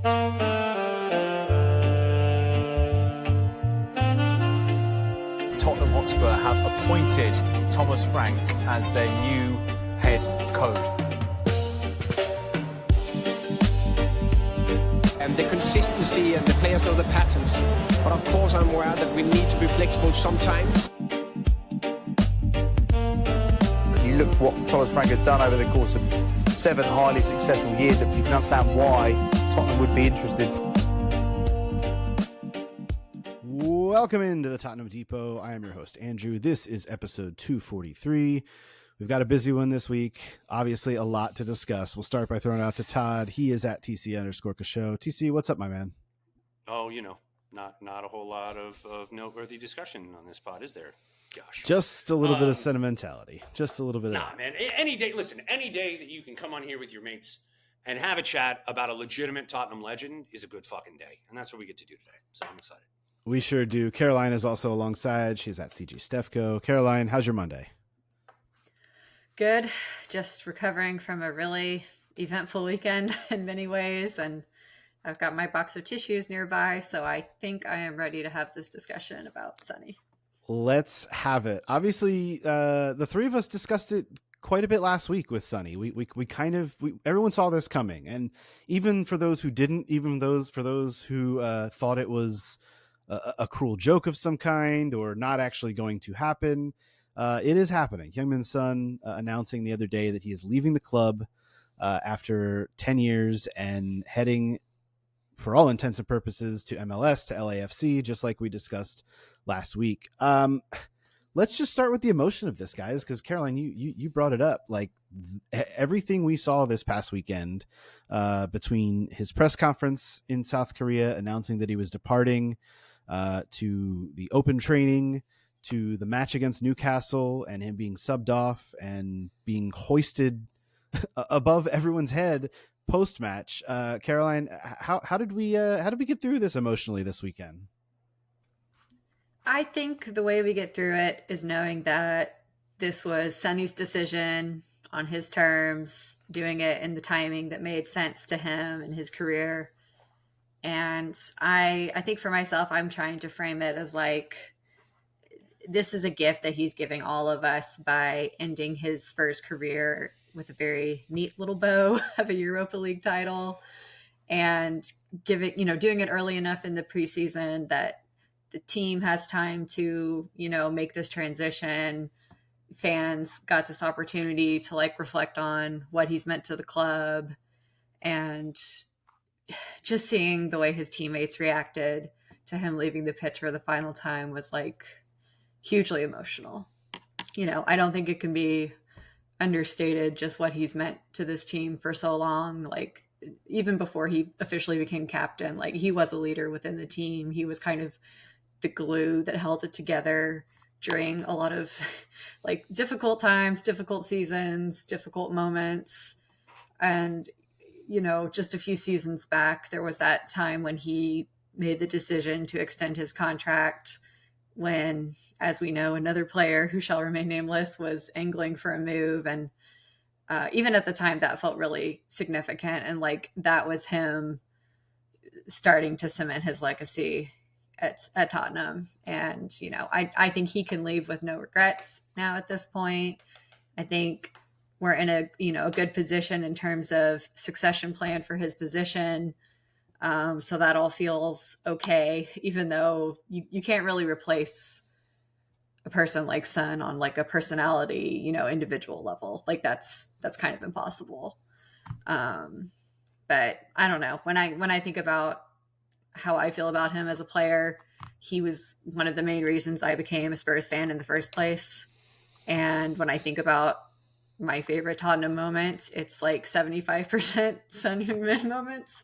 Tottenham Hotspur have appointed Thomas Frank as their new head coach. And the consistency and the players know the patterns. But of course I'm aware that we need to be flexible sometimes. You look what Thomas Frank has done over the course of 7 highly successful years, you can understand why Tottenham would be interested. Welcome into the Tottenham Depot. I am your host, Andrew. This is episode 243. We've got a busy one this week. Obviously, a lot to discuss. We'll start by throwing it out to Todd. He is at TC_Show. TC, what's up, my man? Oh, not a whole lot of noteworthy discussion on this pod, is there? Gosh. Just a little bit of sentimentality. Just a little bit of that. Man. Any day that you can come on here with your mates and have a chat about a legitimate Tottenham legend is a good fucking day. And that's what we get to do today. So I'm excited. We sure do. Caroline is also alongside. She's at CG Stefko. Caroline, how's your Monday? Good. Just recovering from a really eventful weekend in many ways. And I've got my box of tissues nearby. So I think I am ready to have this discussion about Sonny. Let's have it. Obviously, the three of us discussed it quite a bit last week with Sonny. Everyone saw this coming. And even for those who didn't, for those who thought it was a cruel joke of some kind or not actually going to happen, it is happening. Heung-Min Son announcing the other day that he is leaving the club after 10 years and heading, for all intents and purposes, to MLS, to LAFC, just like we discussed last week. Let's just start with the emotion of this, guys, because Caroline, you brought it up. Like everything we saw this past weekend, between his press conference in South Korea announcing that he was departing, to the open training, to the match against Newcastle and him being subbed off and being hoisted above everyone's head post-match. Caroline, how did we get through this emotionally this weekend? I think the way we get through it is knowing that this was Sonny's decision on his terms, doing it in the timing that made sense to him and his career. And I think for myself, I'm trying to frame it as like, this is a gift that he's giving all of us by ending his Spurs career with a very neat little bow of a Europa League title and doing it early enough in the preseason that the team has time to, make this transition. Fans got this opportunity to reflect on what he's meant to the club, and just seeing the way his teammates reacted to him leaving the pitch for the final time was hugely emotional. I don't think it can be understated just what he's meant to this team for so long. Even before he officially became captain, he was a leader within the team. He was kind of the glue that held it together during a lot of difficult times, difficult seasons, difficult moments. And, just a few seasons back, there was that time when he made the decision to extend his contract when, as we know, another player who shall remain nameless was angling for a move. And even at the time, that felt really significant. And that was him starting to cement his legacy at Tottenham. And, I think he can leave with no regrets now at this point. I think we're in a good position in terms of succession plan for his position. So that all feels okay, even though you can't really replace a person like Son on a personality, individual level. That's kind of impossible. But I don't know, when I think about how I feel about him as a player, he was one of the main reasons I became a Spurs fan in the first place. And when I think about my favorite Tottenham moments, it's 75% Son Heung-Min moments.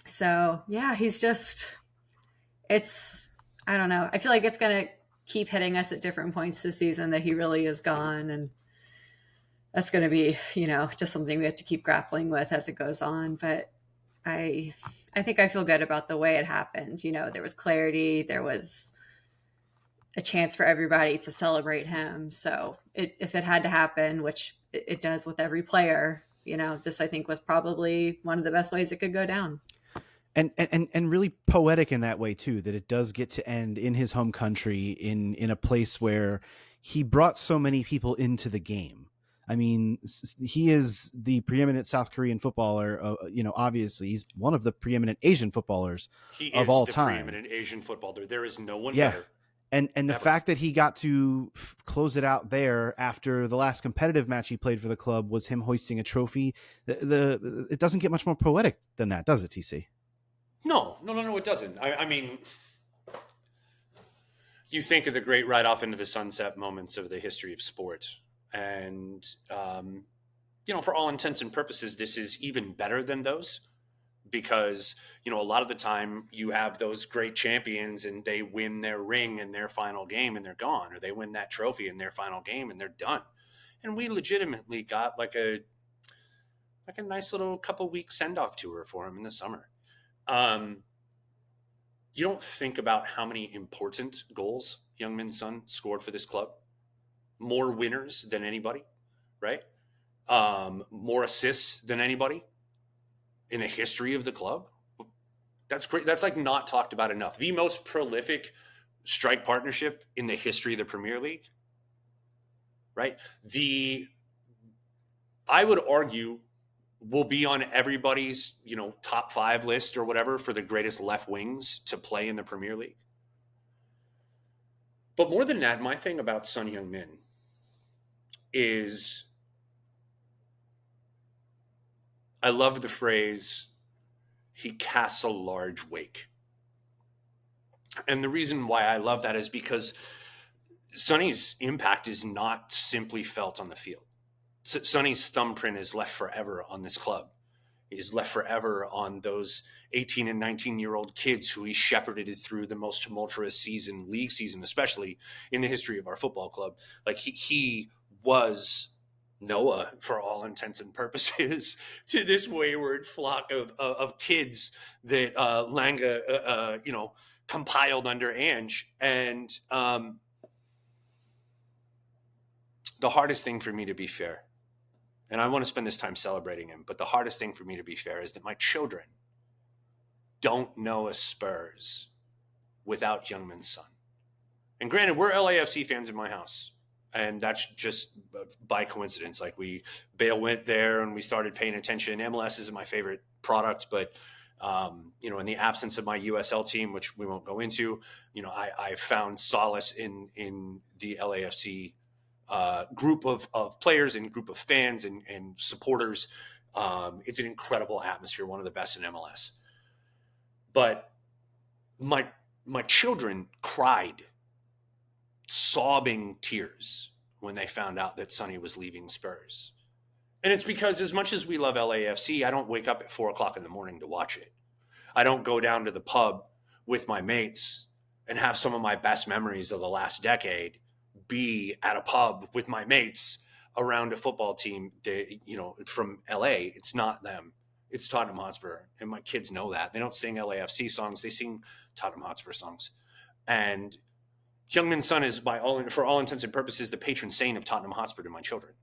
So yeah, I don't know. I feel like it's going to keep hitting us at different points this season that he really is gone. And that's going to be, just something we have to keep grappling with as it goes on. But I think I feel good about the way it happened. There was clarity. There was a chance for everybody to celebrate him. So if it had to happen, which it does with every player, this I think was probably one of the best ways it could go down. And really poetic in that way too, that it does get to end in his home country, in a place where he brought so many people into the game. I mean, he is the preeminent South Korean footballer. Obviously he's one of the preeminent Asian footballers of all time. He is the preeminent Asian footballer. There is no one Yeah. better. And the fact that he got to close it out there after the last competitive match he played for the club was him hoisting a trophy. It doesn't get much more poetic than that, does it, TC? No, it doesn't. I mean, you think of the great ride off into the sunset moments of the history of sport. And, for all intents and purposes, this is even better than those. Because, a lot of the time you have those great champions and they win their ring in their final game and they're gone, or they win that trophy in their final game and they're done. And we legitimately got like a nice little couple week send-off tour for him in the summer. You don't think about how many important goals Heung-Min Son scored for this club. More winners than anybody, right? More assists than anybody in the history of the club. That's great. That's like not talked about enough. The most prolific strike partnership in the history of the Premier League, right? I would argue will be on everybody's, top 5 list or whatever for the greatest left wings to play in the Premier League. But more than that, my thing about Son Heung-min is I love the phrase, he casts a large wake. And the reason why I love that is because Sonny's impact is not simply felt on the field. Sonny's thumbprint is left forever on this club. He's left forever on those 18 and 19-year-old kids who he shepherded through the most tumultuous league season, especially in the history of our football club. Like he was Noah, for all intents and purposes, to this wayward flock of kids that Langa, compiled under Ange. And the hardest thing for me, to be fair, and I want to spend this time celebrating him, but the hardest thing for me, to be fair, is that my children don't know a Spurs without Heung-Min Son. And granted, we're LAFC fans in my house. And that's just by coincidence. Like Bale went there and we started paying attention. MLS isn't my favorite product, but in the absence of my USL team, which we won't go into, I found solace in the LAFC group of players and group of fans and supporters. It's an incredible atmosphere, one of the best in MLS. But my children cried sobbing tears when they found out that Sonny was leaving Spurs. And it's because as much as we love LAFC, I don't wake up at 4:00 in the morning to watch it. I don't go down to the pub with my mates and have some of my best memories of the last decade be at a pub with my mates around a football team from LA. It's not them. It's Tottenham Hotspur. And my kids know that. They don't sing LAFC songs. They sing Tottenham Hotspur songs. And Heung-Min Son is, for all intents and purposes, the patron saint of Tottenham Hotspur to my children.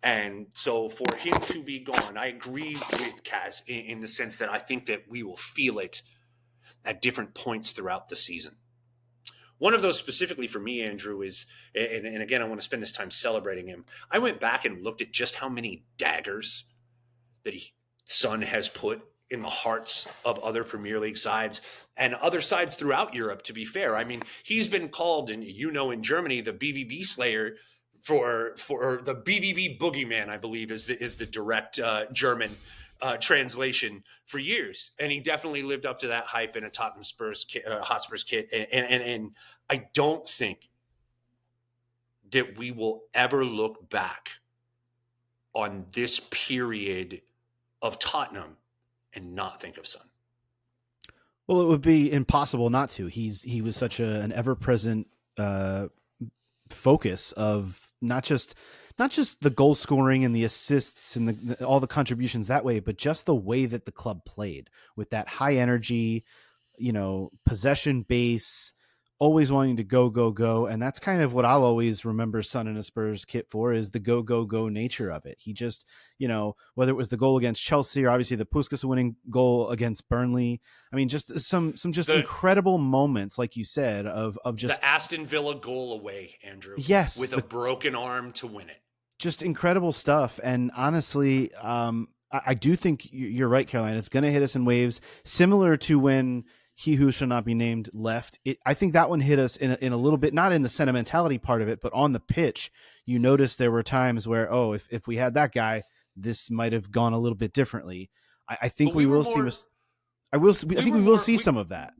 And so for him to be gone, I agree with Kaz in the sense that I think that we will feel it at different points throughout the season. One of those specifically for me, Andrew, is, and again, I want to spend this time celebrating him. I went back and looked at just how many daggers that Son has put in the hearts of other Premier League sides and other sides throughout Europe, to be fair. I mean, he's been called, in Germany, the BVB Slayer for the BVB Boogeyman, I believe is the direct German translation for years. And he definitely lived up to that hype in a Tottenham Hotspurs kit. And I don't think that we will ever look back on this period of Tottenham and not think of Son. Well, it would be impossible not to. He was such an ever-present focus of not just the goal scoring and the assists and all the contributions that way, but just the way that the club played with that high energy, possession base, always wanting to go. And that's kind of what I'll always remember Son in a Spurs kit for, is the go nature of it. He just, whether it was the goal against Chelsea or obviously the Puskas winning goal against Burnley. I mean, just some incredible moments, like you said, of just the Aston Villa goal away, Andrew. Yes. With a broken arm to win it. Just incredible stuff. And honestly, I do think you're right, Caroline. It's going to hit us in waves, similar to when He Who Shall Not Be Named left. I think that one hit us in a little bit, not in the sentimentality part of it, but on the pitch. You notice there were times where, if we had that guy, this might have gone a little bit differently. I think we will see some of that.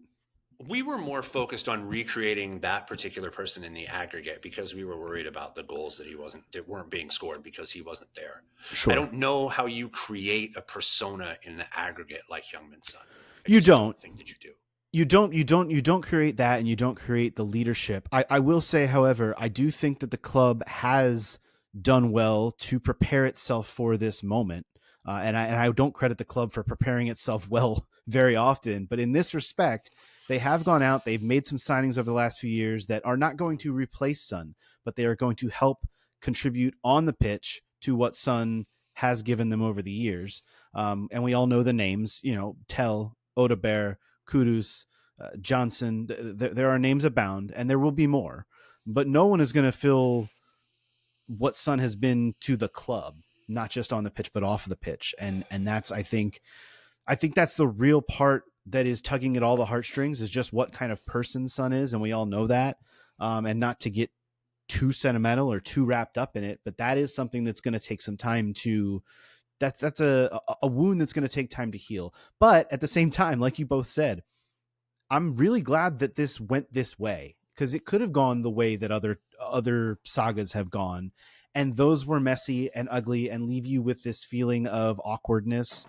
We were more focused on recreating that particular person in the aggregate because we were worried about the goals that weren't being scored because he wasn't there. Sure. I don't know how you create a persona in the aggregate like Heung-Min Son. You don't think that you do. You don't create that, and you don't create the leadership. I will say, however, I do think that the club has done well to prepare itself for this moment. And I don't credit the club for preparing itself well very often, but in this respect, they have gone out. They've made some signings over the last few years that are not going to replace Son, but they are going to help contribute on the pitch to what Son has given them over the years. And we all know the names, Tell, Odebear, Kudus, Johnson. There are names abound, and there will be more. But no one is going to fill what Son has been to the club, not just on the pitch, but off the pitch. And that's, I think that's the real part that is tugging at all the heartstrings, is just what kind of person Son is. And we all know that, and not to get too sentimental or too wrapped up in it, but that is something that's going to take some time that's a wound that's going to take time to heal. But at the same time, like you both said, I'm really glad that this went this way, because it could have gone the way that other sagas have gone. And those were messy and ugly and leave you with this feeling of awkwardness.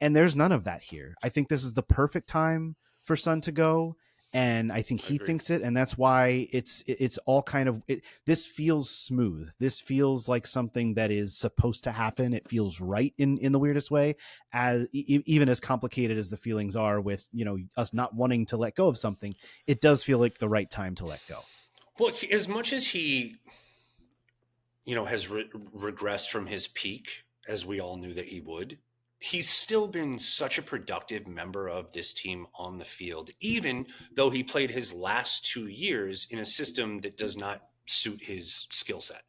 And there's none of that here. I think this is the perfect time for Son to go. And I think he thinks it. And that's why it's all kind of, this feels smooth. This feels like something that is supposed to happen. It feels right in the weirdest way, as even as complicated as the feelings are with, us not wanting to let go of something. It does feel like the right time to let go. Well, as much as he, has regressed from his peak, as we all knew that he would, he's still been such a productive member of this team on the field, even though he played his last 2 years in a system that does not suit his skill set.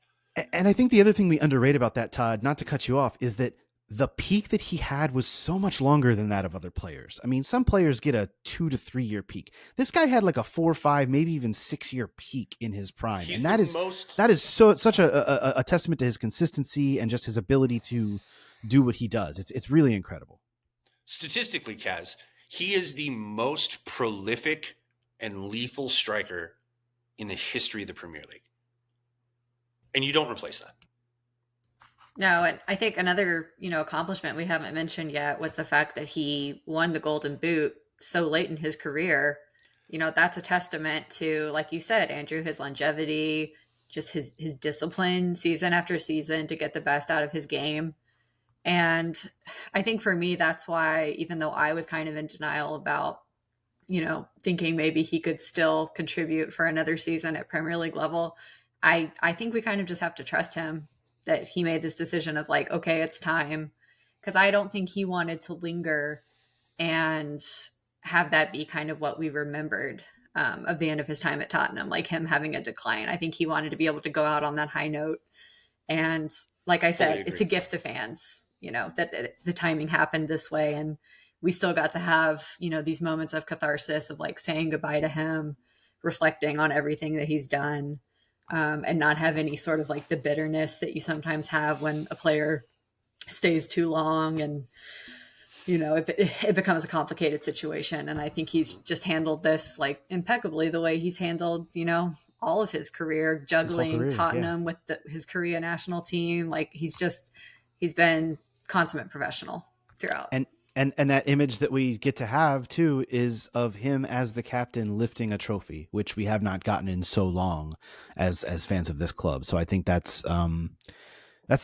And I think the other thing we underrate about that, Todd, not to cut you off, is that the peak that he had was so much longer than that of other players. I mean, some players get a 2 to 3 year peak. This guy had like a 4 or 5, maybe even 6 year peak in his prime. And that is such a testament to his consistency and just his ability to do what he does. It's really incredible. Statistically, Kaz, he is the most prolific and lethal striker in the history of the Premier League. And you don't replace that. No, and I think another, accomplishment we haven't mentioned yet was the fact that he won the Golden Boot so late in his career. That's a testament to, like you said, Andrew, his longevity, just his discipline season after season to get the best out of his game. And I think for me, that's why, even though I was kind of in denial about, thinking maybe he could still contribute for another season at Premier League level, I think we kind of just have to trust him that he made this decision of like, okay, it's time. Because I don't think he wanted to linger and have that be kind of what we remembered of the end of his time at Tottenham, like him having a decline. I think he wanted to be able to go out on that high note. And like I said, it's a gift to fans, that the timing happened this way. And we still got to have, these moments of catharsis of like saying goodbye to him, reflecting on everything that he's done, and not have any sort of like the bitterness that you sometimes have when a player stays too long and, it becomes a complicated situation. And I think he's just handled this like impeccably the way he's handled, all of his career, juggling Tottenham with his Korea national team. Like he's been consummate professional throughout. And that image that we get to have too is of him as the captain lifting a trophy, which we have not gotten in so long as fans of this club. So I think that's the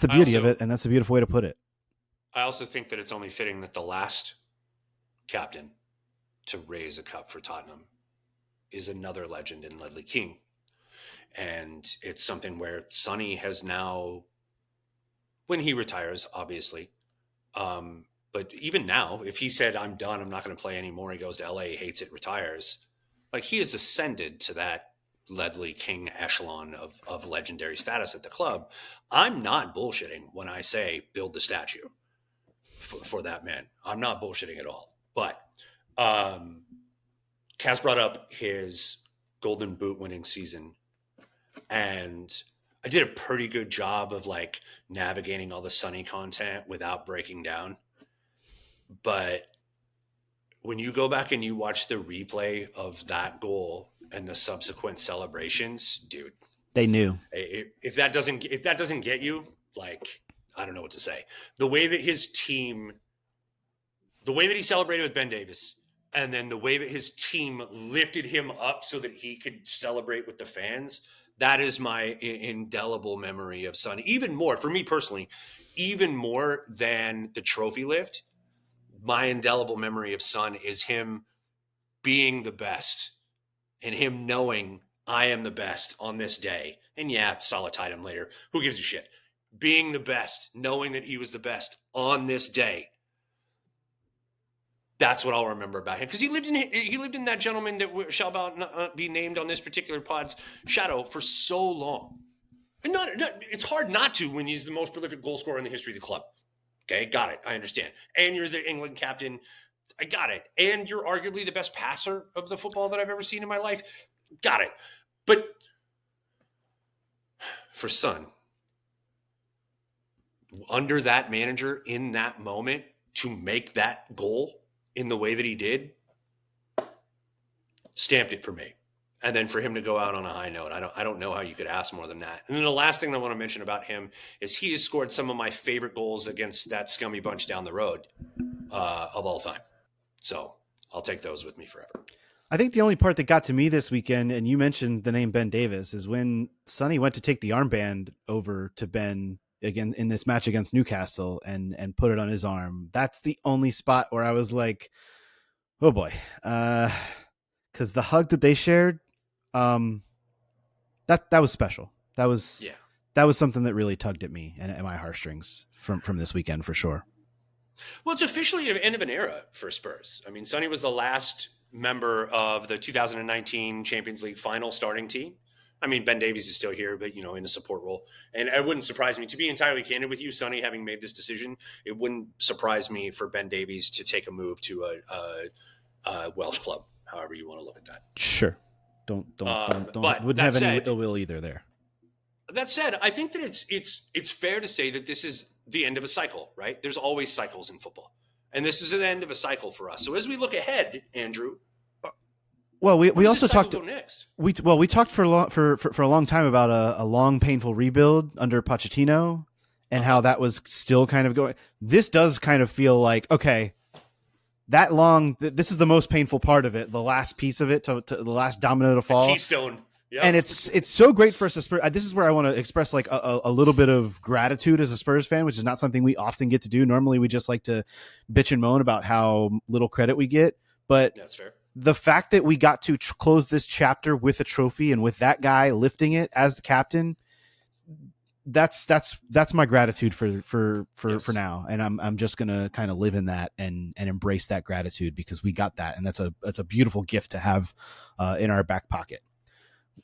beauty of it, and that's a beautiful way to put it. I also think that it's only fitting that the last captain to raise a cup for Tottenham is another legend in Ledley King. And it's something where Sonny has now, when he retires, obviously, but even now, if he said, I'm done, I'm not going to play anymore, he goes to LA, hates it, retires, like he has ascended to that Ledley King echelon of legendary status at the club. I'm not bullshitting when I say build the statue for that man. I'm not bullshitting at all. But Kaz brought up his Golden Boot winning season, and I did a pretty good job of like navigating all the Sonny content without breaking down. But when you go back and you watch the replay of that goal and the subsequent celebrations, dude, They knew. if that doesn't get you, like, I don't know what to say. The way that he celebrated with Ben Davis, and then the way that his team lifted him up so that he could celebrate with the fans, that is my indelible memory of Son. Even more, for me personally, even more than the trophy lift, my indelible memory of Son is him being the best and him knowing I am the best on this day. And yeah, Salah tied him later. Who gives a shit? Being the best, knowing that he was the best on this day. That's what I'll remember about him, because he lived in that gentleman that shall not be named on this particular pod's shadow for so long. And it's hard not to when he's the most prolific goal scorer in the history of the club. Okay, got it. I understand. And you're the England captain. I got it. And you're arguably the best passer of the football that I've ever seen in my life. Got it. But for Son, under that manager in that moment, to make that goal in the way that he did, stamped it for me. And then for him to go out on a high note, I don't know how you could ask more than that. And then the last thing I want to mention about him is he has scored some of my favorite goals against that scummy bunch down the road of all time. So I'll take those with me forever. I think the only part that got to me this weekend, and you mentioned the name Ben Davis, is when Sonny went to take the armband over to Ben again in this match against Newcastle and put it on his arm. That's the only spot where I was like, oh boy. Because the hug that they shared, that was special. That was something that really tugged at me and at my heartstrings from this weekend for sure. Well, it's officially the end of an era for Spurs. I mean, Sonny was the last member of the 2019 Champions League final starting team. I mean, Ben Davies is still here, but, in a support role. And it wouldn't surprise me, to be entirely candid with you, Sonny, having made this decision, it wouldn't surprise me for Ben Davies to take a move to a Welsh club, however you want to look at that. Sure. Don't wouldn't have any ill will either there. That said, I think that it's fair to say that this is the end of a cycle, right? There's always cycles in football. And this is the end of a cycle for us. So as we look ahead, Andrew, well, we also talked next. We talked for a long time about a long painful rebuild under Pochettino and how that was still kind of going. This does kind of feel like, okay, that long, this is the most painful part of it, the last piece of it, to the last domino to fall. The keystone. Yep. And it's so great for us as Spurs. This is where I want to express like a little bit of gratitude as a Spurs fan, which is not something we often get to do. Normally we just like to bitch and moan about how little credit we get. But that's fair. The fact that we got to close this chapter with a trophy and with that guy lifting it as the captain, that's my gratitude for now. And I'm just going to kind of live in that and embrace that gratitude because we got that. And that's a beautiful gift to have in our back pocket.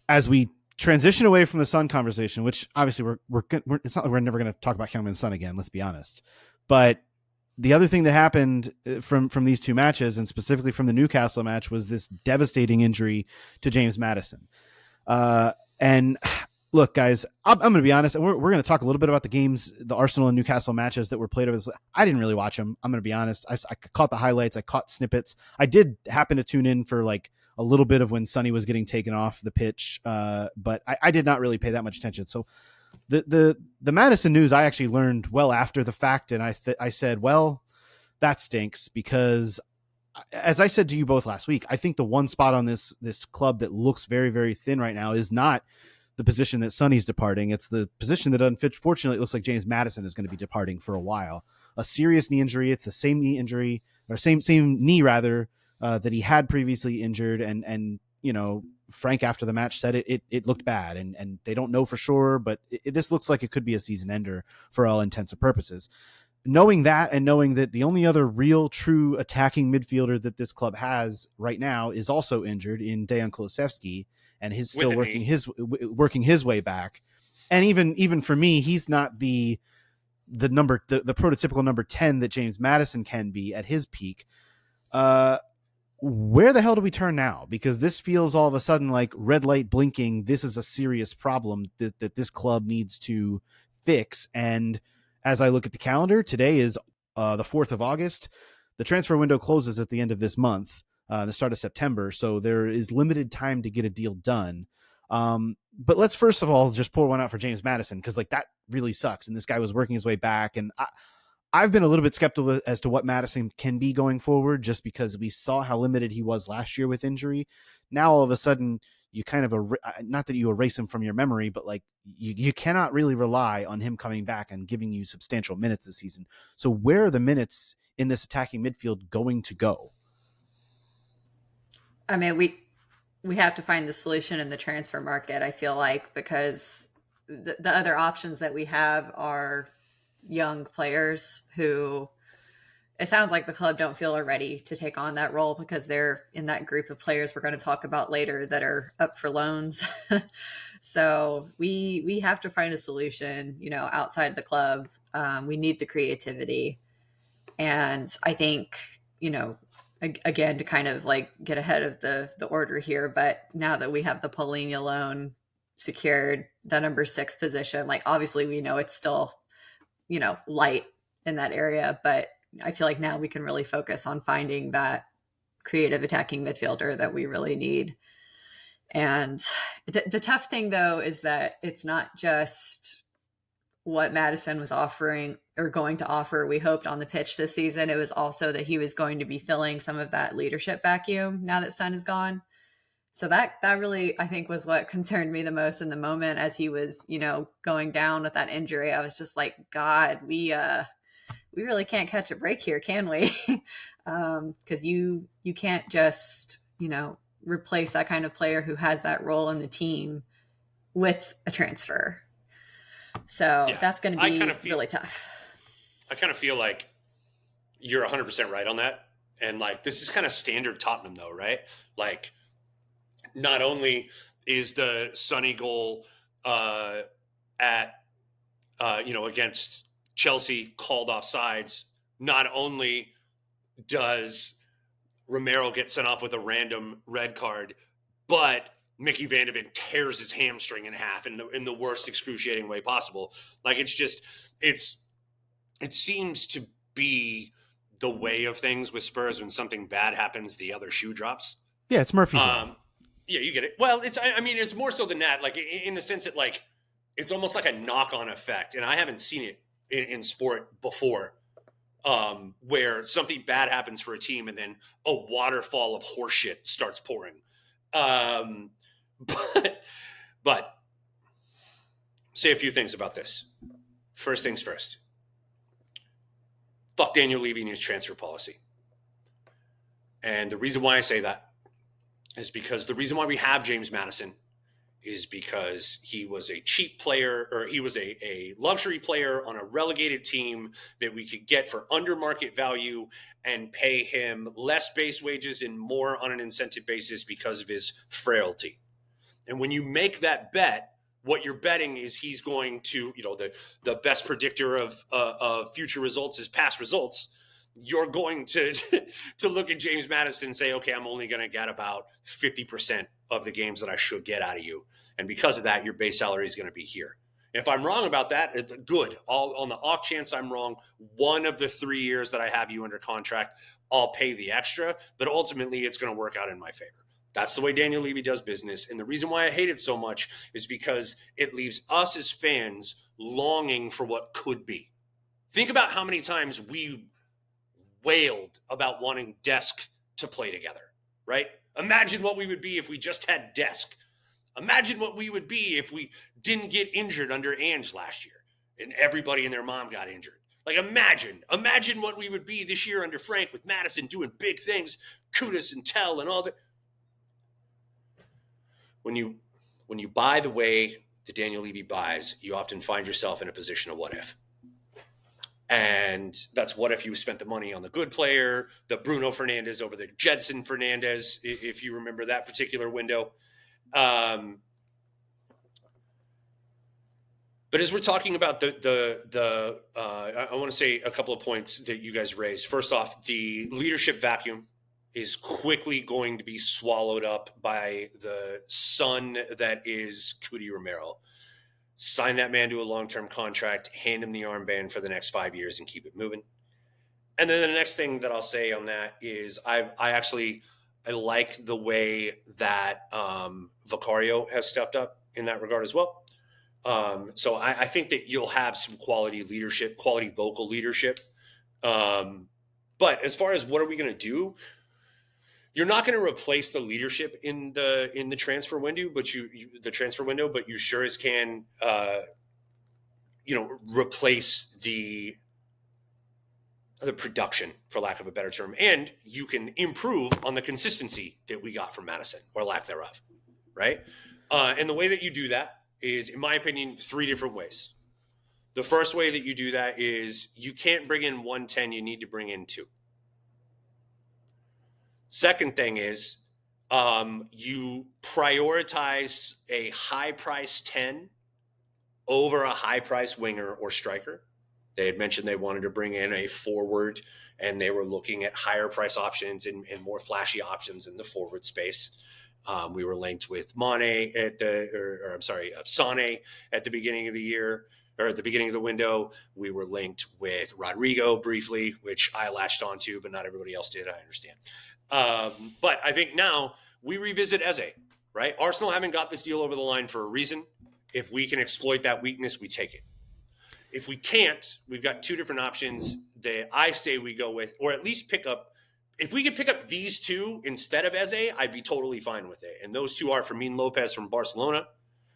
As we transition away from the Son conversation, which obviously it's not like we're never going to talk about Heung-Min Son again, let's be honest. But the other thing that happened from these two matches, and specifically from the Newcastle match, was this devastating injury to James Maddison. And look, guys, I'm going to be honest, and we're going to talk a little bit about the games, the Arsenal and Newcastle matches that were played over this. I didn't really watch them. I'm going to be honest. I caught the highlights. I caught snippets. I did happen to tune in for like a little bit of when Sonny was getting taken off the pitch, but I did not really pay that much attention. So the Maddison news I actually learned well after the fact, and I said, well, that stinks, because as I said to you both last week, I think the one spot on this club that looks very, very thin right now is not the position that Sonny's departing. It's the position that unfortunately it looks like James Maddison is going to be departing for a while. A serious knee injury. It's the same knee injury, or same knee rather, that he had previously injured, and Frank after the match said it looked bad, and they don't know for sure, but this looks like it could be a season ender for all intents and purposes. Knowing that, and knowing that the only other real true attacking midfielder that this club has right now is also injured in Dejan Kulusevski, and he's still working his way back. And even for me, he's not the prototypical number 10 that James Maddison can be at his peak. Where the hell do we turn now? Because this feels all of a sudden like red light blinking. This is a serious problem that this club needs to fix. And as I look at the calendar, today is the 4th of August. The transfer window closes at the end of this month, the start of September. So there is limited time to get a deal done. But let's first of all just pour one out for James Maddison, because like that really sucks. And this guy was working his way back. And I've been a little bit skeptical as to what Maddison can be going forward, just because we saw how limited he was last year with injury. Now, all of a sudden, you kind of, not that you erase him from your memory, but like you cannot really rely on him coming back and giving you substantial minutes this season. So where are the minutes in this attacking midfield going to go? I mean, we have to find the solution in the transfer market, I feel like, because the other options that we have are young players who it sounds like the club don't feel are ready to take on that role, because they're in that group of players we're going to talk about later that are up for loans. So we have to find a solution, outside the club. We need the creativity. And I think, again, to kind of like get ahead of the order here, but now that we have the Paulinho loan secured, the number 6 position, like obviously we know it's still, light in that area, but I feel like now we can really focus on finding that creative attacking midfielder that we really need. And the tough thing though is that it's not just what Maddison was offering or going to offer, we hoped, on the pitch this season. It was also that he was going to be filling some of that leadership vacuum now that Son is gone. So that really, I think, was what concerned me the most in the moment as he was, going down with that injury. I was just like, God, we really can't catch a break here, can we? Because you can't just, replace that kind of player who has that role in the team with a transfer. So that's going to be really tough. I kind of feel like you're 100% right on that. And like, this is kind of standard Tottenham though, right? Like, not only is the Sonny goal against Chelsea called offsides, not only does Romero get sent off with a random red card, but Mickey Van de Ven tears his hamstring in half in the worst excruciating way possible. Like, it seems to be the way of things with Spurs. When something bad happens, the other shoe drops. Yeah, it's Murphy's Law. Yeah, you get it. Well, it's more so than that. Like, in the sense that, like, it's almost like a knock-on effect. And I haven't seen it in sport before, where something bad happens for a team and then a waterfall of horseshit starts pouring. But say a few things about this. First things first. Fuck Daniel Levy and his transfer policy. And the reason why I say that is because the reason why we have James Maddison is because he was a cheap player, or he was a luxury player on a relegated team that we could get for under market value and pay him less base wages and more on an incentive basis because of his frailty. And when you make that bet, what you're betting is he's going to, the best predictor of future results is past results. You're going to look at James Maddison and say, okay, I'm only going to get about 50% of the games that I should get out of you. And because of that, your base salary is going to be here. And if I'm wrong about that, good. On the off chance I'm wrong, one of the 3 years that I have you under contract, I'll pay the extra. But ultimately, it's going to work out in my favor. That's the way Daniel Levy does business. And the reason why I hate it so much is because it leaves us as fans longing for what could be. Think about how many times we wailed about wanting Desk to play together, right? Imagine what we would be if we just had Desk. Imagine what we would be if we didn't get injured under Ange last year and everybody and their mom got injured. Like, imagine what we would be this year under Frank with Maddison doing big things, Kudus and Tell and all that. when you buy the way that Daniel Levy buys, you often find yourself in a position of what if. And that's what if you spent the money on the good player, the Bruno Fernandes over the Jedson Fernandes, if you remember that particular window. But as we're talking about I want to say a couple of points that you guys raised. First off, the leadership vacuum is quickly going to be swallowed up by the son that is Cuti Romero. Sign that man to a long-term contract, hand him the armband for the next 5 years and keep it moving. And then the next thing that I'll say on that is I like the way that Vicario has stepped up in that regard as well. So I think that you'll have some quality leadership, quality vocal leadership. But as far as what are we going to do, you're not going to replace the leadership in the transfer window, but you sure as can, replace the production, for lack of a better term, and you can improve on the consistency that we got from Maddison, or lack thereof, right? And the way that you do that is, in my opinion, 3 different ways. The first way that you do that is you can't bring in 110, you need to bring in 2. Second thing is you prioritize a high-price 10 over a high-price winger or striker. They had mentioned they wanted to bring in a forward, and they were looking at higher price options and more flashy options in the forward space. We were linked with Sonny at the beginning of the year, or at the beginning of the window. We were linked with Rodrigo briefly, which I latched onto, but not everybody else did. I understand. But I think now we revisit Eze, right? Arsenal haven't got this deal over the line for a reason. If we can exploit that weakness, we take it. If we can't, we've got 2 different options that I say we go with, or at least pick up. If we could pick up these 2 instead of Eze, I'd be totally fine with it. And those 2 are Fermin Lopez from Barcelona,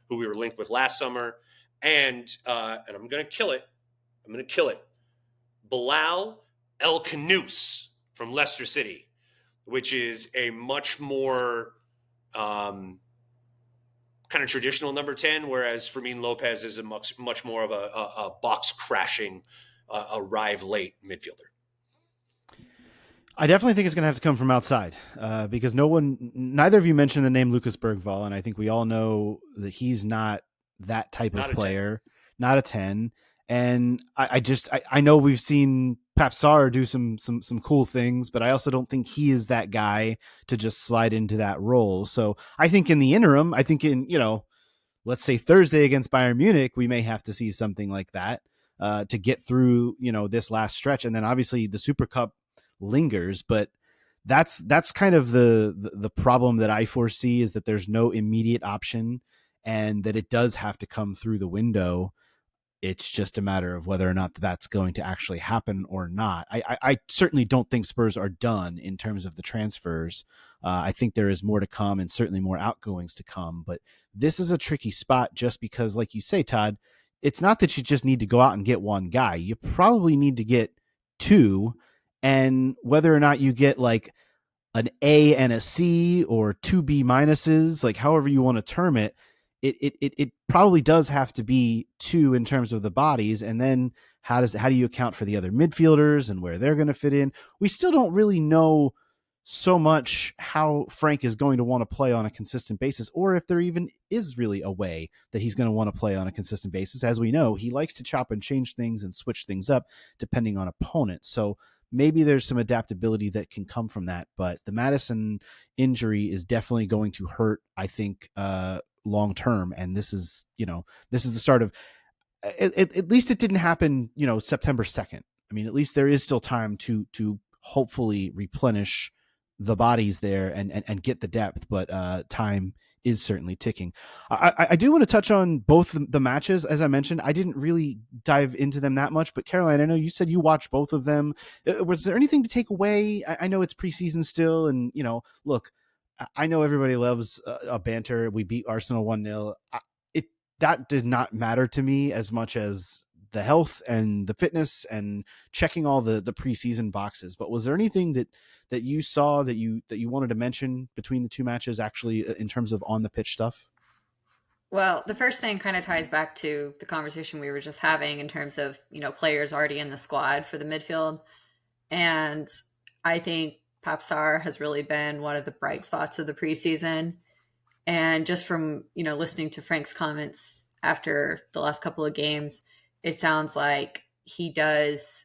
who we were linked with last summer, and I'm going to kill it. Bilal El Khanous from Leicester City, which is a much more kind of traditional number 10, whereas Fermin Lopez is a much more of a box crashing, arrive late midfielder. I definitely think it's going to have to come from outside because neither of you mentioned the name Lucas Bergvall, and I think we all know that he's not that type of player, not a 10. And I know we've seen Pap Sarr do some cool things, but I also don't think he is that guy to just slide into that role. So I think in the interim, let's say Thursday against Bayern Munich, we may have to see something like that to get through, this last stretch. And then obviously the Super Cup lingers, but that's kind of the problem that I foresee, is that there's no immediate option and that it does have to come through the window. It's just a matter of whether or not that's going to actually happen or not. I certainly don't think Spurs are done in terms of the transfers. I think there is more to come and certainly more outgoings to come. But this is a tricky spot just because, like you say, Todd, it's not that you just need to go out and get one guy. You probably need to get 2. And whether or not you get like an A and a C or 2 B minuses, like however you want to term it, it probably does have to be 2 in terms of the bodies. And then how do you account for the other midfielders and where they're going to fit in? We still don't really know so much how Frank is going to want to play on a consistent basis, or if there even is really a way that he's going to want to play on a consistent basis. As we know, he likes to chop and change things and switch things up depending on opponents. So maybe there's some adaptability that can come from that, but the Maddison injury is definitely going to hurt, I think, long term. And this is the start of, at least it didn't happen, September 2nd. I mean, at least there is still time to hopefully replenish the bodies there and get the depth, but time is certainly ticking. I do want to touch on both the matches. As I mentioned, I didn't really dive into them that much, but Caroline, I know you said you watched both of them. Was there anything to take away? I know it's preseason still, and look, I know everybody loves a banter. We beat Arsenal 1-0. That did not matter to me as much as the health and the fitness and checking all the preseason boxes. But was there anything that you saw that you wanted to mention between the two matches, actually, in terms of on the pitch stuff? Well, the first thing kind of ties back to the conversation we were just having in terms of, players already in the squad for the midfield. And I think Papsar has really been one of the bright spots of the preseason. And just from, listening to Frank's comments after the last couple of games, it sounds like he does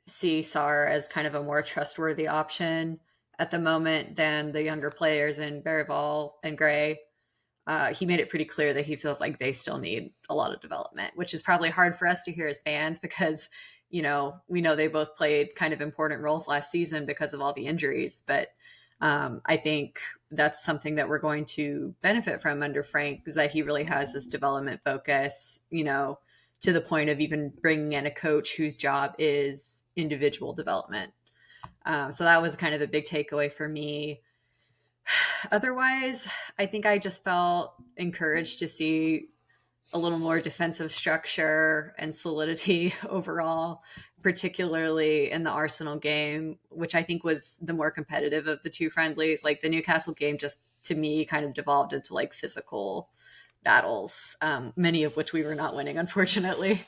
see Sar as kind of a more trustworthy option at the moment than the younger players in Berival and Gray. He made it pretty clear that he feels like they still need a lot of development, which is probably hard for us to hear as fans because, we know they both played kind of important roles last season because of all the injuries. But I think that's something that we're going to benefit from under Frank, is that he really has this development focus, to the point of even bringing in a coach whose job is individual development. So that was kind of a big takeaway for me. Otherwise, I think I just felt encouraged to see a little more defensive structure and solidity overall, particularly in the Arsenal game, which I think was the more competitive of the two friendlies. Like the Newcastle game just, to me, kind of devolved into like physical battles, many of which we were not winning, unfortunately.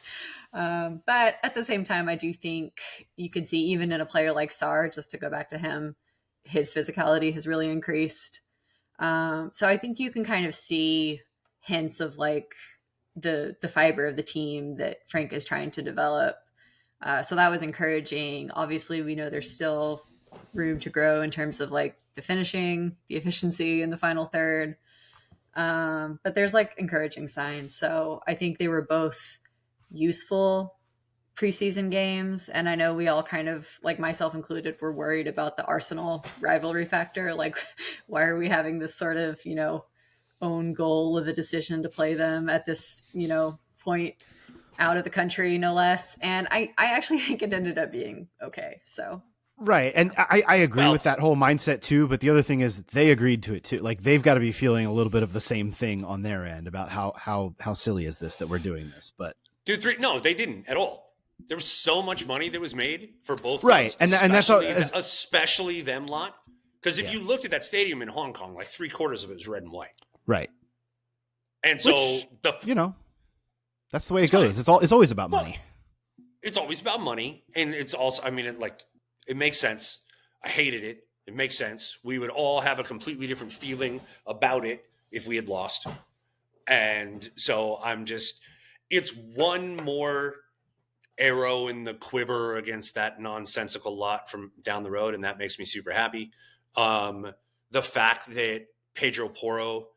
But at the same time, I do think you can see, even in a player like Sar, just to go back to him, his physicality has really increased. So I think you can kind of see hints of like the fiber of the team that Frank is trying to develop. So that was encouraging. Obviously, we know there's still room to grow in terms of like the finishing, the efficiency in the final third. But there's like encouraging signs. So I think they were both useful preseason games. And I know we all kind of, like myself included, were worried about the Arsenal rivalry factor. Like, why are we having this sort of, own goal of a decision to play them at this, point out of the country, no less. And I actually think it ended up being okay. So. Right. And I agree with that whole mindset too. But the other thing is they agreed to it too. Like they've got to be feeling a little bit of the same thing on their end about how silly is this that we're doing this. But dude, no, they didn't at all. There was so much money that was made for both right, clubs, and that's all, especially them lot. Because if you looked at that stadium in Hong Kong, like 3/4 of it was red and white. Right. And so that's the way it goes. Fine. It's always about money. It's always about money, and it's also, it makes sense. I hated it. It makes sense. We would all have a completely different feeling about it if we had lost. And so it's one more arrow in the quiver against that nonsensical lot from down the road, and that makes me super happy. The fact that Pedro Porro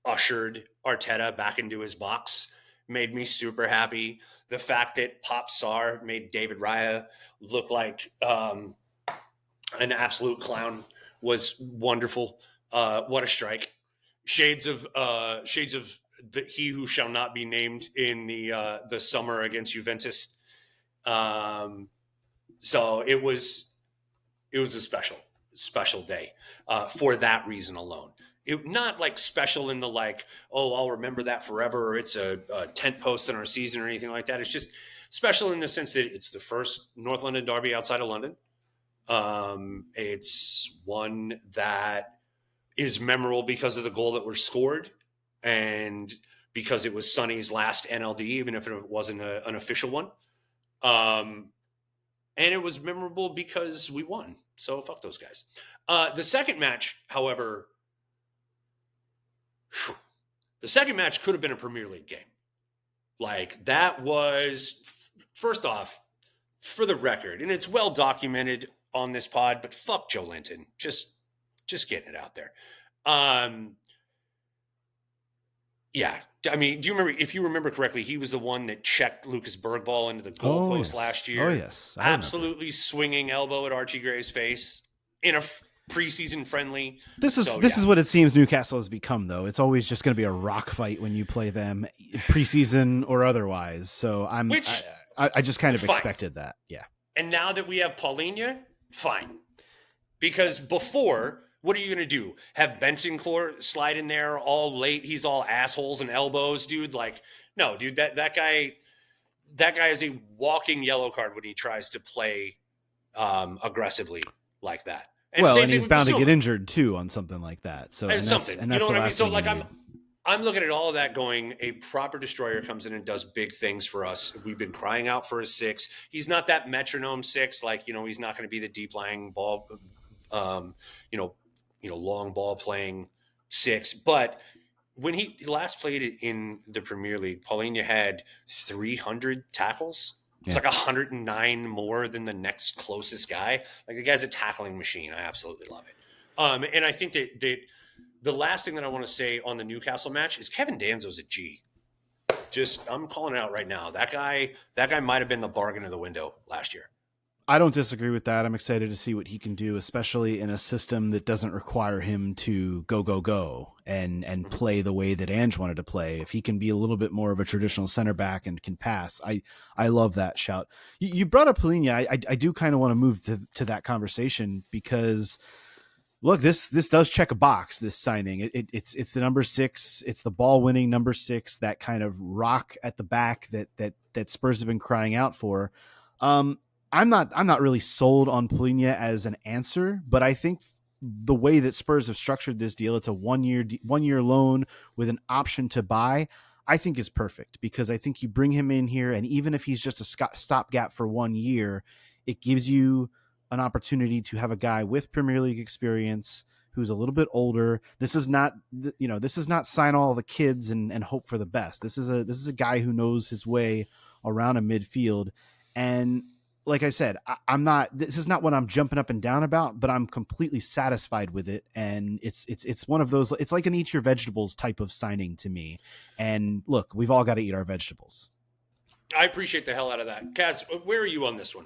ushered Arteta back into his box made me super happy. The fact that Pop Sarr made David Raya look like an absolute clown was wonderful. What a strike! Shades of he who shall not be named in the summer against Juventus. So it was a special day for that reason alone. It not like special in the like, oh, I'll remember that forever, or it's a tent post in our season or anything like that. It's just special in the sense that it's the first North London derby outside of London. It's one that is memorable because of the goal that was scored and because it was Sonny's last NLD, even if it wasn't an official one. And it was memorable because we won. So fuck those guys. The second match, however, could have been a Premier League game. Like that was, first off, for the record, and it's well documented on this pod, but fuck Joe Linton. Just getting it out there. Yeah. I mean, if you remember correctly, he was the one that checked Lucas Bergvall into the goalpost last year. Oh, yes. Absolutely swinging elbow at Archie Gray's face in a preseason friendly. This is what it seems Newcastle has become, though. It's always just going to be a rock fight when you play them, preseason or otherwise. So I just kind of expected that. Yeah. And now that we have Paulinho, fine. Because before, what are you going to do? Have Bentancur slide in there all late? He's all assholes and elbows, dude. Like, no, dude, that guy, that guy is a walking yellow card when he tries to play aggressively like that. And he's bound to get injured too on something like that. So and that's you know what I mean? So like I'm looking at all of that going, a proper destroyer comes in and does big things for us. We've been crying out for a 6. He's not that metronome 6. Like, he's not going to be the deep lying ball, long ball playing 6. But when he last played in the Premier League, Paulinho had 300 tackles. It's like 109 more than the next closest guy. Like, the guy's a tackling machine. I absolutely love it. And I think that the last thing that I want to say on the Newcastle match is Kevin Danzo's a G. I'm calling it out right now. That guy might have been the bargain of the window last year. I don't disagree with that. I'm excited to see what he can do, especially in a system that doesn't require him to go and play the way that Ange wanted to play. If he can be a little bit more of a traditional center back and can pass, I love that shout. You brought up Paulinho. I do kind of want to move to that conversation because, look, this does check a box, this signing. It's the number 6. It's the ball winning number 6, that kind of rock at the back that Spurs have been crying out for. I'm not really sold on Paulinho as an answer, but I think the way that Spurs have structured this deal, it's a 1 year loan with an option to buy, I think is perfect, because I think you bring him in here, and even if he's just a stopgap for 1 year, it gives you an opportunity to have a guy with Premier League experience who's a little bit older. This is not sign all the kids and hope for the best. This is a guy who knows his way around a midfield. And like I said, this is not what I'm jumping up and down about, but I'm completely satisfied with it. And it's one of those, it's like an eat your vegetables type of signing to me. And look, we've all got to eat our vegetables. I appreciate the hell out of that. Kaz, where are you on this one?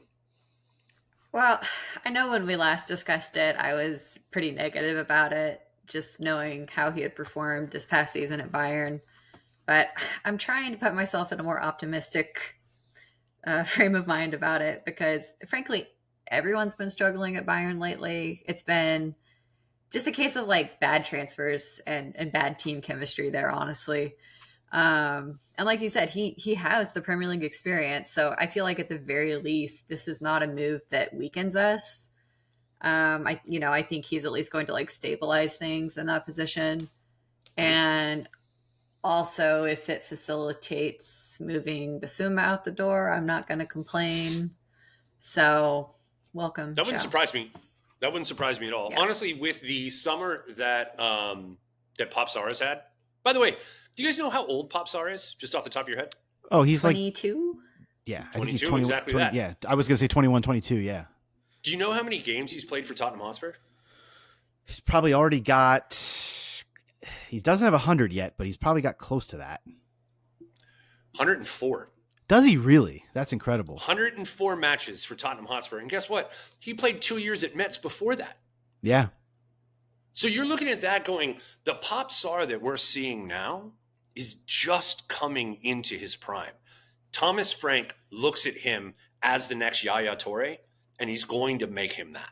Well, I know when we last discussed it, I was pretty negative about it, just knowing how he had performed this past season at Bayern. But I'm trying to put myself in a more optimistic frame of mind about it, because frankly, everyone's been struggling at Bayern lately. It's been just a case of like bad transfers and bad team chemistry there, honestly. And like you said, he has the Premier League experience. So I feel like at the very least, this is not a move that weakens us. I think he's at least going to like stabilize things in that position. And also, if it facilitates moving Basuma out the door, I'm not going to complain. So, welcome. That wouldn't surprise me. That wouldn't surprise me at all. Yeah. Honestly, with the summer that Pop Sarr's had. By the way, do you guys know how old Pop Sarr is, just off the top of your head? Oh, he's 22? Yeah. 22, I think he's 20, exactly 20, that. Yeah, I was going to say 21, 22, yeah. Do you know how many games he's played for Tottenham Hotspur? He's probably already got... He doesn't have 100 yet, but he's probably got close to that. 104. Does he really? That's incredible. 104 matches for Tottenham Hotspur. And guess what? He played 2 years at Metz before that. Yeah. So you're looking at that going, the Pop Sarr that we're seeing now is just coming into his prime. Thomas Frank looks at him as the next Yaya Toure, and he's going to make him that.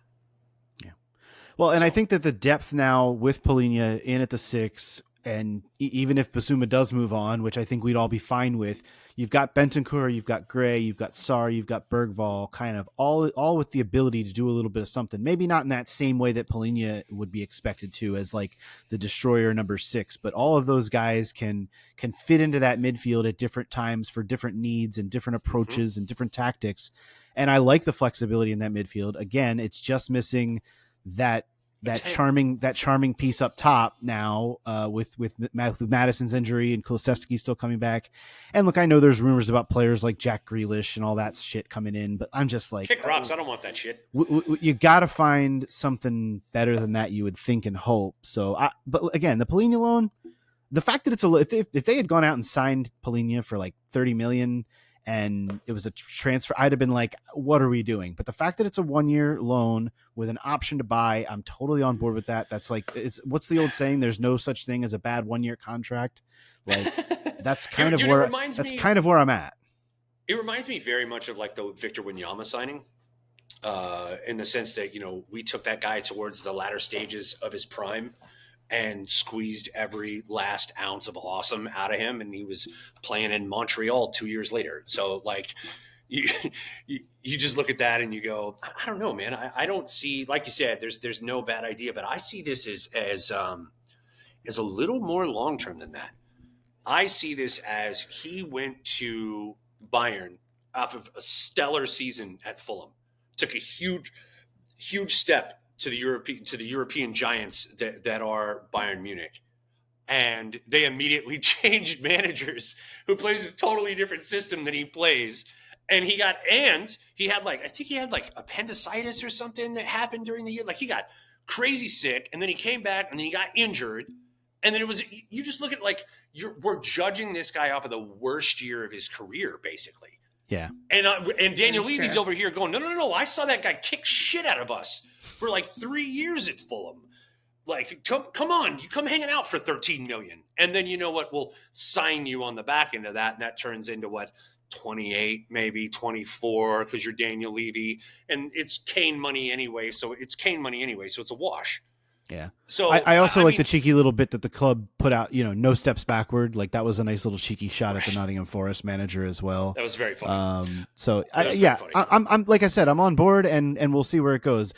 Well, and I think that the depth now with Paulinho in at the 6, and even if Basuma does move on, which I think we'd all be fine with, you've got Bentancur, you've got Gray, you've got Sarr, you've got Bergvall, kind of all with the ability to do a little bit of something. Maybe not in that same way that Paulinho would be expected to as like the destroyer number 6, but all of those guys can fit into that midfield at different times for different needs and different approaches and different tactics. And I like the flexibility in that midfield. Again, it's just missing that charming piece up top now with Maddison's injury and Kulusevski still coming back. And look, I know there's rumors about players like Jack Grealish and all that shit coming in, but I'm just like, kick rocks. I don't want that shit. You got to find something better than that, you would think and hope. So, but again, the Paulinho loan, the fact that it's if they had gone out and signed Paulinho for like 30 million and it was a transfer, I'd have been like, what are we doing? But the fact that it's a 1 year loan with an option to buy, I'm totally on board with that. That's like, what's the old saying? There's no such thing as a bad 1 year contract. Like that's kind of where I'm at. It reminds me very much of like the Victor Wanyama signing in the sense that, we took that guy towards the latter stages of his prime and squeezed every last ounce of awesome out of him. And he was playing in Montreal 2 years later. So like you just look at that and you go, I don't know, man. I don't see, like you said, there's no bad idea, but I see this as a little more long-term than that. I see this as he went to Bayern off of a stellar season at Fulham, took a huge step to the European giants that are Bayern Munich. And they immediately changed managers who plays a totally different system than he plays. And he had appendicitis or something that happened during the year. Like he got crazy sick and then he came back and then he got injured. And then you just look at we're judging this guy off of the worst year of his career, basically. Yeah. And Daniel Levy's over here going, no. I saw that guy kick shit out of us for like 3 years at Fulham. Like, come on, you come hanging out for $13 million. And then you know what? We'll sign you on the back end of that. And that turns into what? 28, maybe 24, because you're Daniel Levy. And it's Kane money anyway. So it's a wash. Yeah. So I also like the cheeky little bit that the club put out, no steps backward. Like that was a nice little cheeky shot at the Nottingham Forest manager as well. That was very funny. I'm like I said, I'm on board and we'll see where it goes.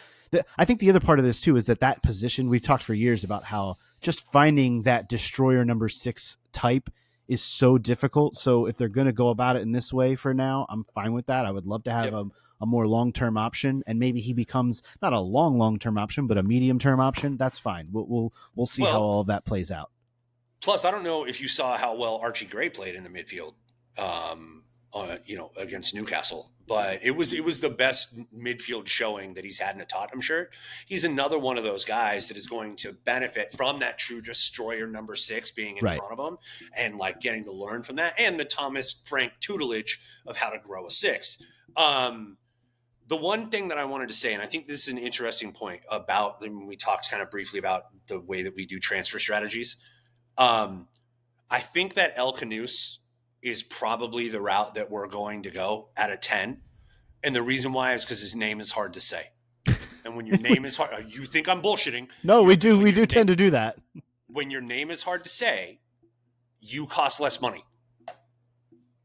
I think the other part of this too is that position, we've talked for years about how just finding that destroyer number 6 type is so difficult. So if they're going to go about it in this way for now, I'm fine with that. I would love to have a more long-term option, and maybe he becomes not a long-term option, but a medium-term option. That's fine. We'll see how all of that plays out. Plus, I don't know if you saw how well Archie Gray played in the midfield, against Newcastle, but it was the best midfield showing that he's had in a Tottenham shirt. He's another one of those guys that is going to benefit from that true destroyer number 6 being in front of him and like getting to learn from that, and the Thomas Frank tutelage of how to grow a 6. The one thing that I wanted to say, and I think this is an interesting point about when we talked kind of briefly about the way that we do transfer strategies. I think that El Canus is probably the route that we're going to go out of 10. And the reason why is because his name is hard to say. And when your name is hard, you think I'm bullshitting. No, we do tend to do that. When your name is hard to say, you cost less money.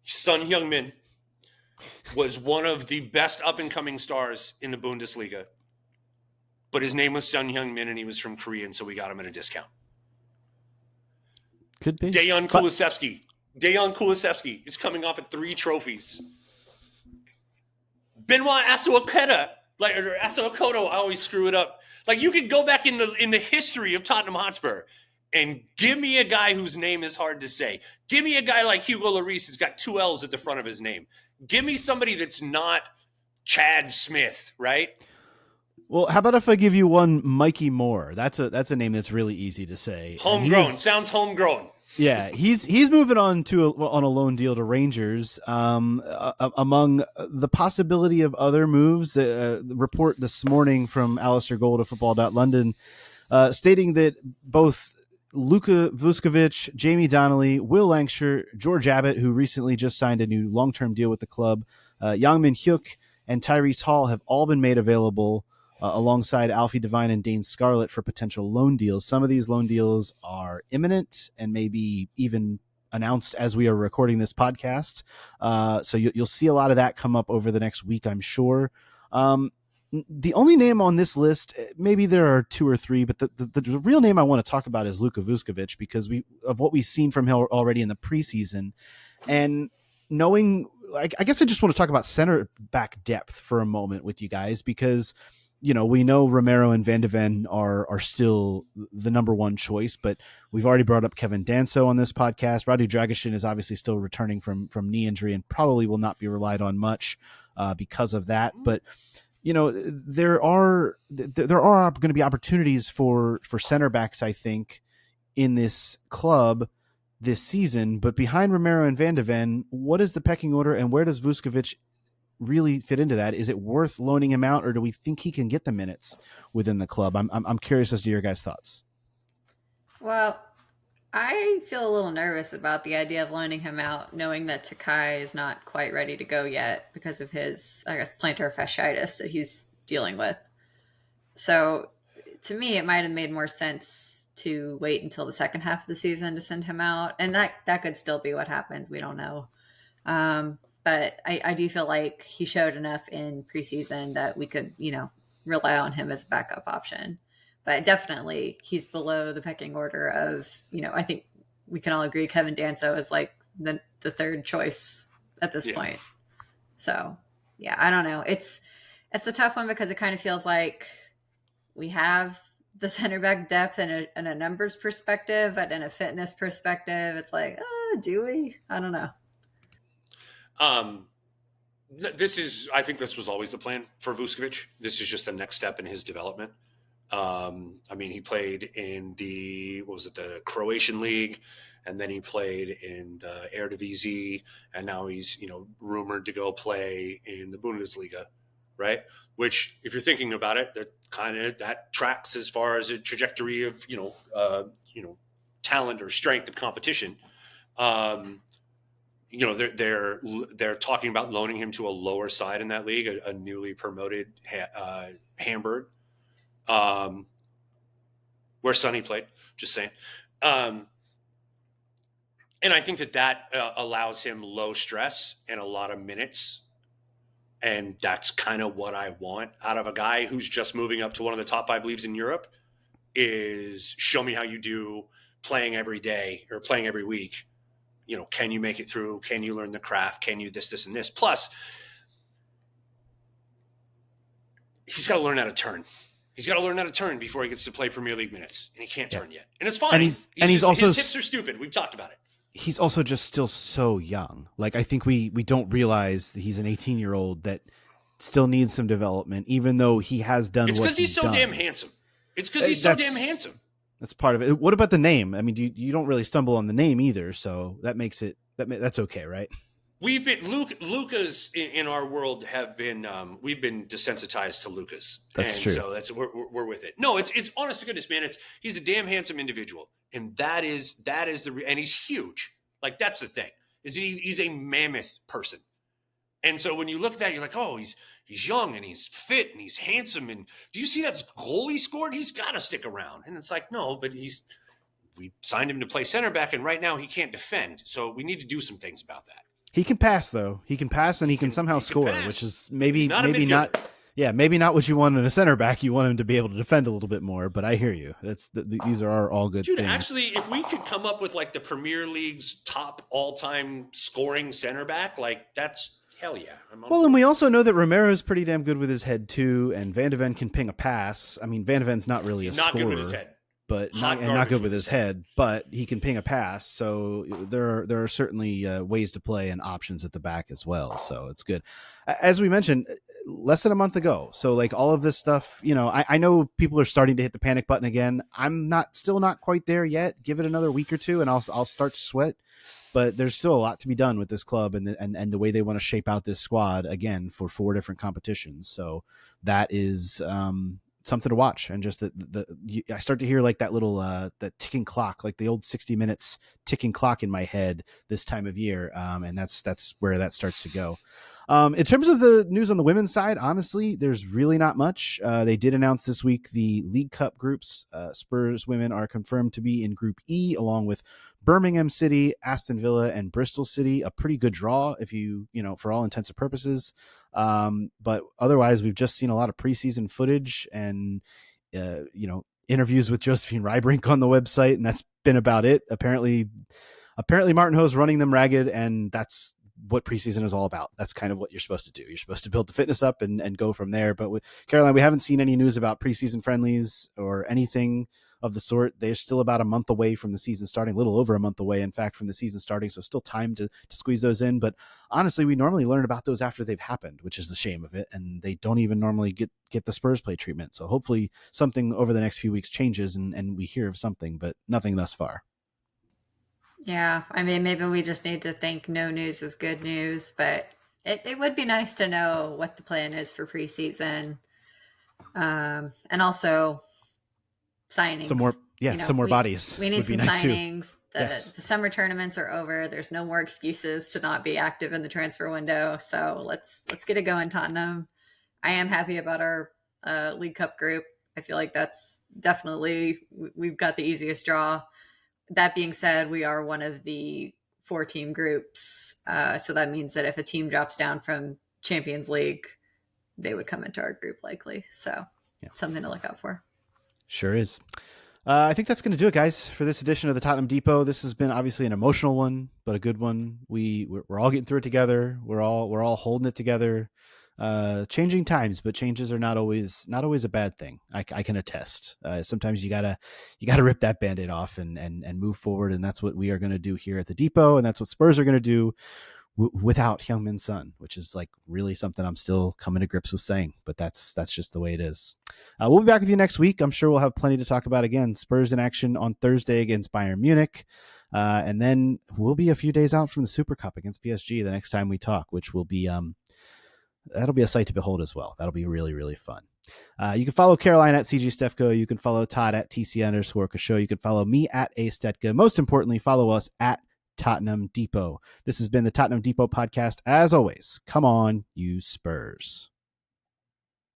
Son Heung-Min was one of the best up-and-coming stars in the Bundesliga. But his name was Son Heung-Min, and he was from Korea, and so we got him at a discount. Could be. Dejan Kulusevski is coming off at 3 trophies. Benoit Asuaketa, or Asuakoto, I always screw it up. Like, you could go back in the history of Tottenham Hotspur and give me a guy whose name is hard to say. Give me a guy like Hugo Lloris that's got 2 L's at the front of his name. Give me somebody that's not Chad Smith, right? Well, how about if I give you one Mikey Moore? That's a name that's really easy to say. Homegrown. Sounds homegrown. Yeah, he's moving on on a loan deal to Rangers. Among the possibility of other moves, the report this morning from Alistair Gold of Football.London stating that both Luka Vuskovic, Jamie Donnelly, Will Lancashire, George Abbott, who recently just signed a new long-term deal with the club, Yang-Min Hyuk, and Tyrese Hall have all been made available alongside Alfie Devine and Dane Scarlett for potential loan deals. Some of these loan deals are imminent and maybe even announced as we are recording this podcast. So you'll see a lot of that come up over the next week, I'm sure. The only name on this list, maybe there are 2 or 3, but the real name I want to talk about is Luka Vuskovic, because of what we've seen from him already in the preseason. And knowing, I guess I just want to talk about center back depth for a moment with you guys, because we know Romero and Van de Ven are still the number 1 choice, but we've already brought up Kevin Danso on this podcast. Radu Dragusin is obviously still returning from knee injury and probably will not be relied on much because of that. But there are going to be opportunities for center backs, I think, in this club this season. But behind Romero and Van de Ven, what is the pecking order, and where does Vuskovic really fit into that? Is it worth loaning him out, or do we think he can get the minutes within the club? I'm curious as to your guys' thoughts. Well, I feel a little nervous about the idea of loaning him out, knowing that Takai is not quite ready to go yet because of his, plantar fasciitis that he's dealing with. So to me, it might have made more sense to wait until the second half of the season to send him out. And that could still be what happens. We don't know. But I do feel like he showed enough in preseason that we could, rely on him as a backup option. But definitely he's below the pecking order of, I think we can all agree Kevin Danso is like the third choice at this point. So, yeah, I don't know. It's a tough one because it kind of feels like we have the center back depth in a numbers perspective, but in a fitness perspective, it's like, do we? I don't know. I think this was always the plan for Vuskovic. This is just the next step in his development. He played in the Croatian league, and then he played in the Eredivisie, and now he's, rumored to go play in the Bundesliga, right? Which, if you're thinking about it, that tracks as far as a trajectory of, talent or strength of competition. They're talking about loaning him to a lower side in that league, a newly promoted Hamburg, where Sonny played. Just saying, and I think that allows him low stress and a lot of minutes, and that's kind of what I want out of a guy who's just moving up to one of the top 5 leagues in Europe. Is show me how you do playing every day or playing every week. Can you make it through? Can you learn the craft? Can you this, and this? Plus, he's got to learn how to turn. He's got to learn how to turn before he gets to play Premier League minutes, and he can't turn yet. And it's fine. And he's also his hips are stupid. We've talked about it. He's also just still so young. Like, I think we don't realize that he's an 18-year-old that still needs some development, even though he has done. It's because he's so damn handsome. It's because he's so damn handsome. That's part of it. What about the name? I mean, you don't really stumble on the name either, so that makes it that's okay, right? We've been Lucas in our world have been we've been desensitized to Lucas. That's true. So we're with it. No, it's honest to goodness, man. He's a damn handsome individual, and that is and he's huge. Like, that's the thing. He's a mammoth person. And so when you look at that, you're like, oh, he's young and he's fit and he's handsome. And do you see that goal he scored? He's got to stick around. And it's like, no, but we signed him to play center back, and right now he can't defend. So we need to do some things about that. He can pass, though. He can pass, and he can somehow score, which is maybe not what you want in a center back. You want him to be able to defend a little bit more. But I hear you. These are all good things. Actually, if we could come up with like the Premier League's top all-time scoring center back, like, that's hell yeah. And we also know that Romero is pretty damn good with his head too, and Van de Ven can ping a pass. I mean, Van de Ven's not really not scorer, good with his head, but not good with his head, but he can ping a pass. So there are certainly ways to play and options at the back as well. So it's good. As we mentioned, less than a month ago. So like all of this stuff, I know people are starting to hit the panic button again. I'm still not quite there yet. Give it another week or two, and I'll start to sweat. But there's still a lot to be done with this club and the way they want to shape out this squad again for 4 different competitions. So that is something to watch. And just I start to hear like that little that ticking clock, like the old 60 Minutes ticking clock in my head this time of year. And that's where that starts to go. In terms of the news on the women's side, honestly, there's really not much. They did announce this week the League Cup groups. Spurs women are confirmed to be in Group E, along with Birmingham City, Aston Villa, and Bristol City. A pretty good draw, if for all intents and purposes. But otherwise, we've just seen a lot of preseason footage and interviews with Josephine Rybrink on the website, and that's been about it. Apparently Martin Ho's running them ragged, and that's what preseason is all about. That's kind of what you're supposed to do. You're supposed to build the fitness up and go from there. But with Caroline, we haven't seen any news about preseason friendlies or anything of the sort. They're still about a month away from the season starting, a little over a month away, in fact, from the season starting. So still time to squeeze those in. But honestly, we normally learn about those after they've happened, which is the shame of it. And they don't even normally get the Spurs play treatment. So hopefully something over the next few weeks changes and we hear of something, but nothing thus far. Yeah, I mean, maybe we just need to think no news is good news, but it would be nice to know what the plan is for preseason. And also signings. Some more bodies. We need some nice signings. Yes. The summer tournaments are over. There's no more excuses to not be active in the transfer window. So let's get it going, Tottenham. I am happy about our League Cup group. I feel like that's definitely, we've got the easiest draw. That being said, we are one of the 4-team groups. So that means that if a team drops down from Champions League, they would come into our group likely. So something to look out for. Sure is. I think that's going to do it, guys, for this edition of the Tottenham Depot. This has been obviously an emotional one, but a good one. We're all getting through it together. We're all holding it together. Changing times, but changes are not always a bad thing. I can attest. Sometimes you gotta rip that Band-Aid off and move forward, and that's what we are going to do here at the Depot, and that's what Spurs are going to do without Heung-Min Son, which is like really something I'm still coming to grips with saying, but that's just the way it is. We'll be back with you next week. I'm sure we'll have plenty to talk about again. Spurs in action on Thursday against Bayern Munich. And then we'll be a few days out from the Super Cup against PSG the next time we talk, which will be, that'll be a sight to behold as well. That'll be really, really fun. You can follow Caroline at CG Stefko. You can follow Todd at TC_Kasho. You can follow me at A Stetka. Most importantly, follow us at Tottenham Depot. This has been the Tottenham Depot podcast. As always, come on, you Spurs.